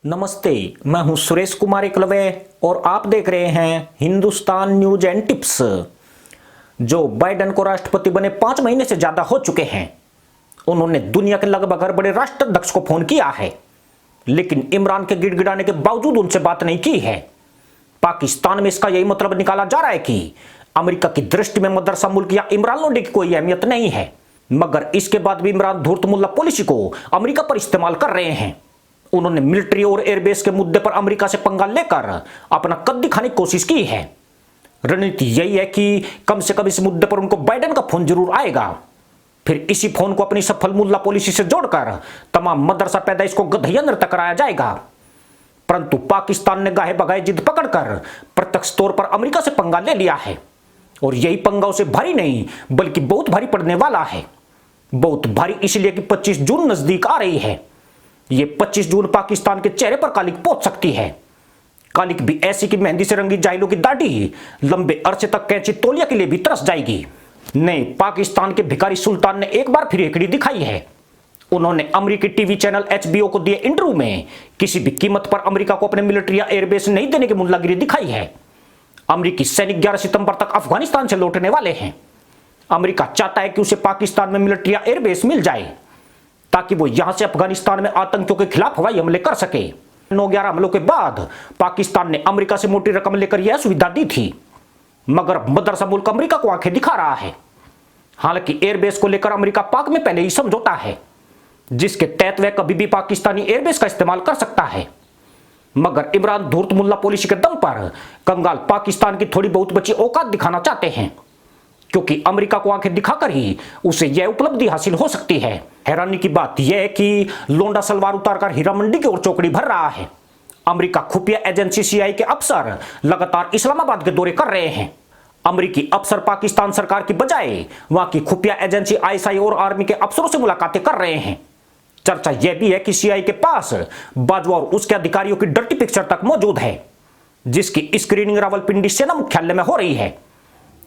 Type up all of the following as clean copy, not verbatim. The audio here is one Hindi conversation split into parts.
नमस्ते, मैं हूं सुरेश कुमार एकलवे और आप देख रहे हैं Hindustan news and tips. Joe Biden को राष्ट्रपति बने 5 महीने से ज्यादा हो चुके हैं, उन्होंने दुनिया के लगभग हर बड़े राष्ट्राध्यक्ष को फोन किया है, लेकिन इमरान के गिड़गिड़ाने के बावजूद उनसे बात नहीं की है। पाकिस्तान में इसका यही मतलब निकाला जा रहा है कि अमेरिका की दृष्टि में मदरसा मुल्क या इमरान लोडी की कोई अहमियत नहीं है, मगर इसके बाद भी इमरान धूर्त मुल्ला पॉलिसी को अमेरिका पर इस्तेमाल कर रहे हैं। उन्होंने मिलिट्री और एयरबेस के मुद्दे पर अमेरिका से पंगा लेकर अपना कद दिखाने की कोशिश की है। रणनीति यही है कि कम से कम इस मुद्दे पर उनको बाइडेन का फोन जरूर आएगा, फिर इसी फोन को अपनी सफल मुल्ला पॉलिसी से जोड़कर तमाम मदरसा पैदाइश को गधैया नृत्य कराया जाएगा। परंतु पाकिस्तान ने गाहे बगाए जिद पकड़कर प्रत्यक्ष तौर पर अमेरिका से पंगा ले लिया है, और यही पंगा उसे भारी नहीं बल्कि बहुत भारी पड़ने वाला है। बहुत भारी इसलिए कि 25 जून नजदीक आ रही है। ये 25 जून पाकिस्तान के चेहरे पर कालिक पोत सकती है। कालिक भी ऐसी कि मेहंदी से रंगी जाहिलों की दाढ़ी लंबे अरसे तक कैंची तौलिया के लिए भी तरस जाएगी। नहीं, पाकिस्तान के भिखारी सुल्तान ने एक बार फिर एकड़ी दिखाई है। उन्होंने अमेरिकी टीवी चैनल HBO को दिए इंटरव्यू में किसी भी कीमत पर अमेरिका को अपने मिलिट्री या एयरबेस नहीं देने की मुल्लागिरी दिखाई है। अमेरिकी सैनिक 11 सितंबर तक अफगानिस्तान से लौटने वाले हैं। अमेरिका चाहता है कि उसे पाकिस्तान में मिलिट्री या एयरबेस मिल जाए ताकि वो यहां से अफगानिस्तान में आतंकियों के खिलाफ हवाई हमले कर सके। 9/11 हमलों के बाद पाकिस्तान ने अमेरिका से मोटी रकम लेकर यह सुविधा दी थी, मगर मदरसा मुल्क अमेरिका को आंखें दिखा रहा है। हालांकि एयरबेस को लेकर अमेरिका पाक में पहले ही समझौता है, जिसके तहत वह कभी भी पाकिस्तानी एयरबेस का इस्तेमाल कर सकता है। मगर इमरान धूर्त मुल्ला पॉलिसी के दम पर कंगाल पाकिस्तान की थोड़ी बहुत बची औकात दिखाना चाहते हैं, क्योंकि अमेरिका को आंखें दिखाकर ही उसे यह उपलब्धि हासिल हो सकती है। हैरानी की बात यह है कि लोंडा सलवार उतारकर हीरा मंडी की ओर चौकड़ी भर रहा है। अमेरिका खुफिया एजेंसी CIA के अफसर लगातार इस्लामाबाद के दौरे कर रहे हैं। अमेरिकी अफसर पाकिस्तान सरकार की बजाय वहां की खुफिया एजेंसी ISI और आर्मी के अफसरों से मुलाकातें कर रहे हैं। चर्चा यह भी है कि CIA के पास बाजवा और उसके अधिकारियों की डर्टी पिक्चर तक मौजूद है, जिसकी स्क्रीनिंग रावलपिंडी सेना मुख्यालय में हो रही है।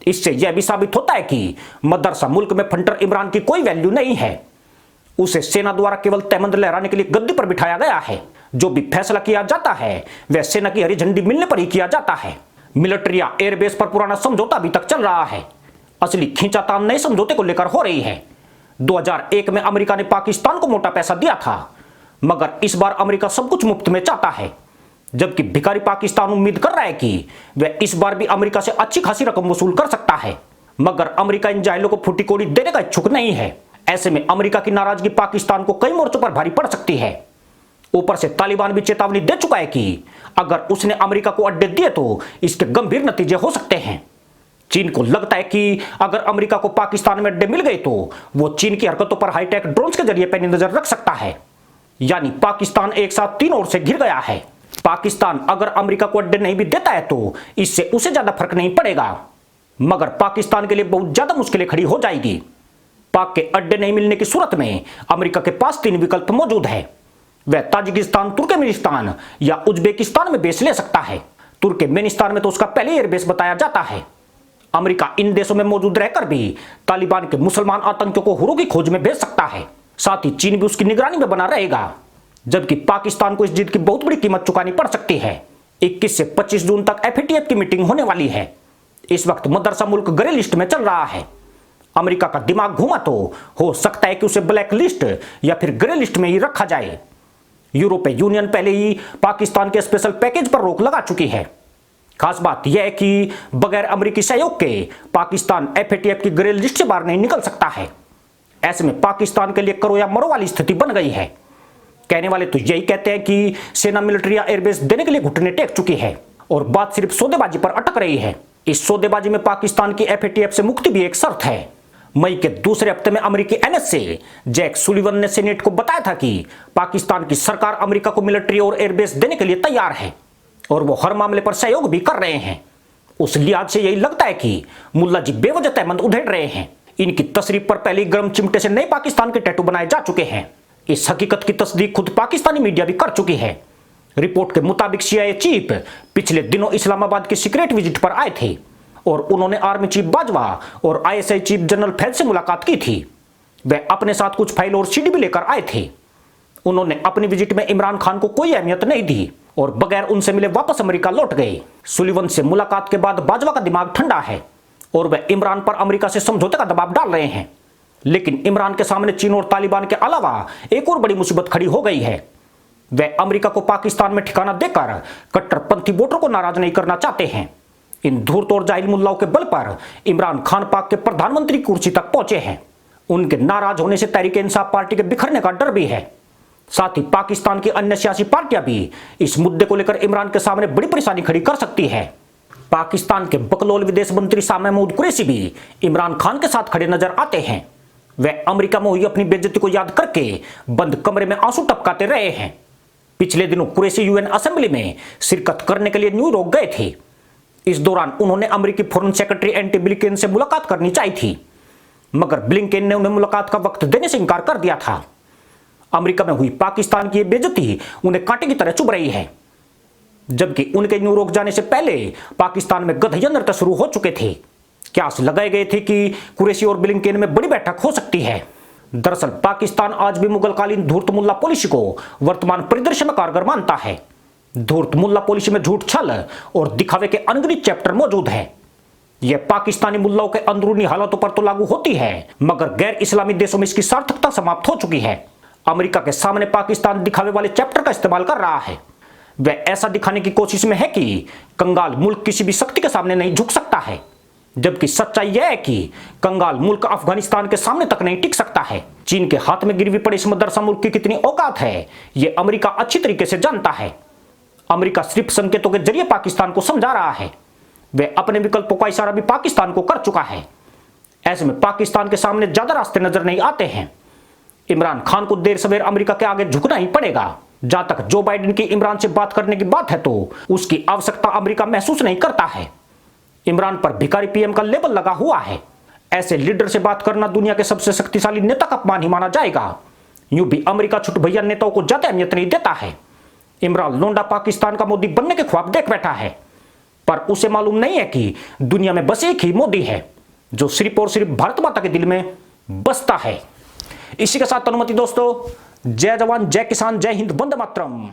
इससे यह भी साबित होता है कि मदरसा मुल्क में फंटर इमरान की कोई वैल्यू नहीं है। उसे सेना द्वारा केवल तहमंद लहराने के लिए गद्दी पर बिठाया गया है। जो भी फैसला किया जाता है वह सेना की हरी झंडी मिलने पर ही किया जाता है। मिलिट्री या एयरबेस पर पुराना समझौता अभी तक चल रहा है। असली खींचातान नए समझौते को लेकर हो रही है। 2001 में अमेरिका ने पाकिस्तान को मोटा पैसा दिया था, मगर इस बार अमेरिका सब कुछ मुफ्त में चाहता है, जबकि भिखारी पाकिस्तान उम्मीद कर रहा है कि वह इस बार भी अमेरिका से अच्छी खासी रकम वसूल कर सकता है। मगर अमेरिका इन जाहिलों को फूटी कोड़ी देने का इच्छुक नहीं है। ऐसे में अमेरिका की नाराजगी पाकिस्तान को कई मोर्चों पर भारी पड़ सकती है। ऊपर से तालिबान भी चेतावनी दे चुका है कि अगर उसने अमेरिका को अड्डे दिए तो इसके गंभीर नतीजे हो सकते हैं। चीन को लगता है कि अगर अमेरिका को पाकिस्तान में अड्डे मिल गए तो वो चीन की हरकतों पर हाईटेक ड्रोन्स के जरिए पैनी नजर रख सकता है। यानी पाकिस्तान एक साथ 3 ओर से घिर गया है। पाकिस्तान अगर अमेरिका को अड्डे नहीं भी देता है तो इससे उसे ज्यादा फर्क नहीं पड़ेगा, मगर पाकिस्तान के लिए बहुत ज्यादा मुश्किलें खड़ी हो जाएगी। पाक के अड्डे नहीं मिलने की सूरत में अमेरिका के पास 3 विकल्प मौजूद है। वह ताजिकिस्तान, तुर्कमेनिस्तान या उज्बेकिस्तान में बेस ले सकता है। तुर्कमेनिस्तान में तो उसका पहले एयरबेस बताया जाता है। अमेरिका इन देशों में मौजूद रहकर भी तालिबान के मुसलमान आतंकियों को हुरों की खोज में भेज सकता है। साथ ही चीन भी उसकी निगरानी में बना रहेगा, जबकि पाकिस्तान को इस जीत की बहुत बड़ी कीमत चुकानी पड़ सकती है। 21 से 25 जून तक FATF की मीटिंग होने वाली है। इस वक्त मदरसा मुल्क ग्रे लिस्ट में चल रहा है। अमेरिका का दिमाग घूमा तो हो सकता है कि उसे ब्लैक लिस्ट या फिर ग्रे लिस्ट में ही रखा जाए। यूरोपीय यूनियन पहले ही पाकिस्तान के स्पेशल पैकेज पर रोक लगा चुकी है। खास बात यह है कि बगैर अमेरिकी सहयोग के पाकिस्तान FATF की ग्रे लिस्ट से बाहर नहीं निकल सकता है। ऐसे में पाकिस्तान के लिए करो या मरो वाली स्थिति बन गई है। कहने वाले तो यही कहते हैं कि सेना मिलिट्री या एयरबेस देने के लिए घुटने टेक चुकी है और बात सिर्फ सौदेबाजी पर अटक रही है। इस सौदेबाजी में पाकिस्तान की FATF से मुक्ति भी एक शर्त है। मई के दूसरे हफ्ते में अमेरिकी NSA जैक सुलिवन ने सीनेट को बताया था कि पाकिस्तान की सरकार अमेरिका को मिलिट्री और एयरबेस देने के लिए तैयार है और वो हर मामले पर सहयोग भी कर रहे हैं। उस लिहाज से यही लगता है कि मुल्ला जी बेवजह तहमंद उधेड़ रहे हैं। इनकी तशरीफ पर पहले गर्म चिमटे से नए पाकिस्तान के टैटू बनाए जा चुके हैं। इस हकीकत की तस्दीक खुद पाकिस्तानी मीडिया भी कर चुकी है। रिपोर्ट के मुताबिक CIA चीफ पिछले दिनों इस्लामाबाद की सीक्रेट विजिट पर आए थे और उन्होंने आर्मी चीफ बाजवा और ISI चीफ जनरल फैज से मुलाकात की थी। वह अपने साथ कुछ फाइल और CD भी लेकर आए थे। उन्होंने अपनी विजिट में इमरान खान को कोई अहमियत नहीं दी और बगैर उनसे मिले वापस अमेरिका लौट गए। सुलिवन से मुलाकात के बाद बाजवा का दिमाग ठंडा है और वह इमरान पर अमेरिका से समझौते का दबाव डाल रहे हैं। लेकिन इमरान के सामने चीन और तालिबान के अलावा एक और बड़ी मुसीबत खड़ी हो गई है। वह अमेरिका को पाकिस्तान में ठिकाना देकर कट्टरपंथी वोटरों को नाराज नहीं करना चाहते हैं। इन धूर्त और जाहिल मुल्लाओं के बल पर इमरान खान पाक के प्रधानमंत्री कुर्सी तक पहुंचे हैं। उनके नाराज होने से तहरीक इंसाफ पार्टी के बिखरने का डर भी है। साथ ही पाकिस्तान की अन्य सियासी पार्टियां भी इस मुद्दे को लेकर इमरान के सामने बड़ी परेशानी खड़ी कर सकती है। पाकिस्तान के बकलौल विदेश मंत्री शाह महमूद कुरैशी भी इमरान खान के साथ खड़े नजर आते हैं। वह अमेरिका में हुई अपनी बेइज्जती को याद करके बंद कमरे में आंसू टपकाते रहे हैं। पिछले दिनों कुरैशी यूएन असेंबली में शिरकत करने के लिए न्यूयॉर्क गए थे। इस दौरान उन्होंने अमेरिकी फॉरेन सेक्रेटरी एंटी ब्लिंकेन से मुलाकात करनी चाहिए थी, मगर ब्लिंकेन ने उन्हें मुलाकात का वक्त देने से इनकार कर दिया था। अमेरिका में हुई पाकिस्तान की बेइज्जती उन्हें कांटे की तरह चुभ रही है, जबकि उनके न्यूयॉर्क जाने से पहले पाकिस्तान में गधैया नृत्य शुरू हो चुके थे। क्यास लगाए गए थे कि कुरैशी और ब्लिंकेन में बड़ी बैठक हो सकती है। दरअसल पाकिस्तान आज भी मुगलकालीन धूर्त मुल्ला पॉलिसी को वर्तमान परिदृश्य में कारगर मानता है। धूर्त मुल्ला पॉलिसी में झूठ, छल और दिखावे के अनगिनत चैप्टर मौजूद है। यह पाकिस्तानी मुल्लाओं के अंदरूनी हालातों पर तो लागू होती है, मगर गैर इस्लामी देशों में इसकी सार्थकता समाप्त हो चुकी है। अमेरिका के सामने पाकिस्तान दिखावे वाले चैप्टर का इस्तेमाल कर रहा है। वह ऐसा दिखाने की कोशिश में है कि कंगाल मुल्क किसी भी शक्ति के सामने नहीं झुक सकता है, जबकि सच्चाई यह है कि कंगाल मुल्क अफगानिस्तान के सामने तक नहीं टिक सकता है। चीन के हाथ में गिरवी पड़े इस मदरसा मुल्क की कितनी औकात है, यह अमेरिका अच्छी तरीके से जानता है। अमेरिका सिर्फ संकेतों के जरिए पाकिस्तान को समझा रहा है। वह अपने विकल्पों का इशारा भी पाकिस्तान को कर चुका है। ऐसे में पाकिस्तान के सामने ज्यादा रास्ते नजर नहीं आते हैं। इमरान खान को देर सवेर अमेरिका के आगे झुकना ही पड़ेगा। जहां तक जो बाइडेन की इमरान से बात करने की बात है, तो उसकी आवश्यकता अमेरिका महसूस नहीं करता है। इमरान पर भिखारी पीएम का लेबल लगा हुआ है। ऐसे लीडर से बात करना दुनिया के सबसे शक्तिशाली नेता का अपमान ही माना जाएगा। यूं भी अमेरिका छुट भैया नेताओं को ज्यादा अहमियत नहीं देता है। इमरान लोंडा पाकिस्तान का मोदी बनने के ख्वाब देख बैठा है, पर उसे मालूम नहीं है कि दुनिया में बस एक ही मोदी है जो सिर्फ और सिर्फ भारत माता के दिल में बसता है। इसी के साथ अनुमति दोस्तों, जय जवान, जय किसान, जय हिंद, वंदे मातरम।